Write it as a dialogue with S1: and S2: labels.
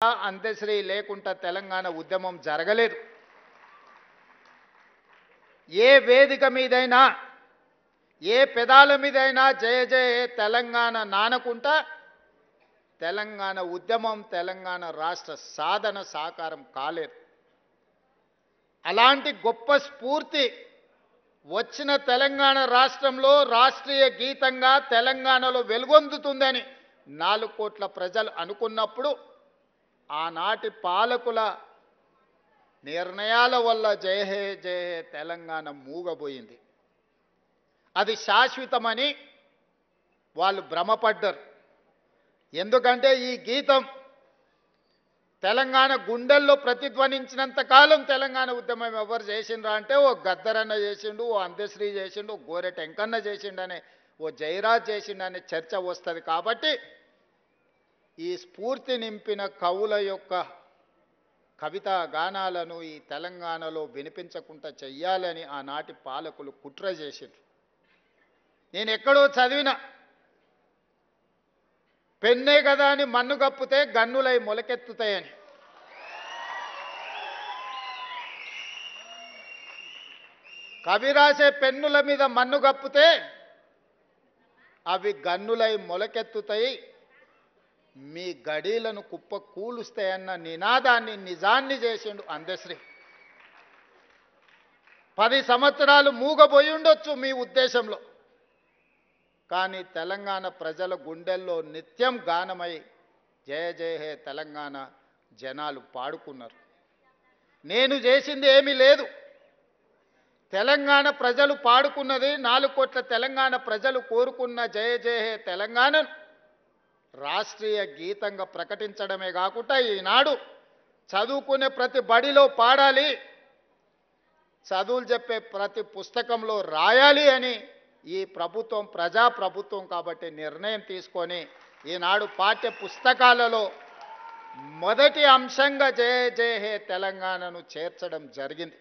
S1: అంత్యశ్రీ లేకుండా తెలంగాణ ఉద్యమం జరగలేదు. ఏ వేదిక మీదైనా ఏ పెదాల మీదైనా జయ జయ తెలంగాణ నానకుంటా తెలంగాణ ఉద్యమం తెలంగాణ రాష్ట్ర సాధన సాకారం కాలేదు. అలాంటి గొప్ప స్ఫూర్తి వచ్చిన తెలంగాణ రాష్ట్రంలో రాష్ట్రీయ గీతంగా తెలంగాణలో వెలుగొందుతుందని 4 కోట్ల ప్రజలు అనుకున్నప్పుడు ఆనాటి పాలకుల నిర్ణయాల వల్ల జయ హే జయ హే తెలంగాణ మూగబోయింది. అది శాశ్వతమని వాళ్ళు భ్రమపడ్డారు. ఎందుకంటే ఈ గీతం తెలంగాణ గుండెల్లో ప్రతిధ్వనించినంత కాలం తెలంగాణ ఉద్యమం ఎవరు చేసిండ్రా అంటే ఓ గద్దరన్న చేసిండు, ఓ అంత్యశ్రీ చేసిండు, ఓ గోరె టెంకన్న చేసిండనే, ఓ జయరాజ్ చేసిండనే చర్చ వస్తుంది. కాబట్టి ఈ స్ఫూర్తి నింపిన కవుల యొక్క కవితా గానాలను ఈ తెలంగాణలో వినిపించకుండా చెయ్యాలని ఆనాటి పాలకులు కుట్ర చేసిండ్రు. నేను ఎక్కడో చదివిన పెన్నే కదా అని మన్ను కప్పితే గన్నులై మొలకెత్తుతాయని. కవి రాసే పెన్నుల మీద మన్ను కప్పితే అవి గన్నులై మొలకెత్తుతాయి, మీ గడీలను కుప్ప కూలుస్తాయన్న నినాదాన్ని నిజాన్ని చేసిండు అంత్యశ్రీ. 10 సంవత్సరాలు మూగబోయి ఉండొచ్చు మీ ఉద్దేశంలో, కానీ తెలంగాణ ప్రజల గుండెల్లో నిత్యం గానమై జయ జయ హే తెలంగాణ జనాలు పాడుకున్నారు. నేను చేసింది ఏమీ లేదు. తెలంగాణ ప్రజలు పాడుకున్నది 4 కోట్ల తెలంగాణ ప్రజలు కోరుకున్న జయ జయ హే తెలంగాణను రాష్ట్రీయ గీతంగా ప్రకటించడమే కాకుండా ఈనాడు చదువుకునే ప్రతి బడిలో పాడాలి, చదువులు చెప్పే ప్రతి పుస్తకంలో రాయాలి అని ఈ ప్రభుత్వం ప్రజాప్రభుత్వం కాబట్టి నిర్ణయం తీసుకొని ఈనాడు పాఠ్య పుస్తకాలలో మొదటి అంశంగా జయ జయ హే తెలంగాణను చేర్చడం జరిగింది.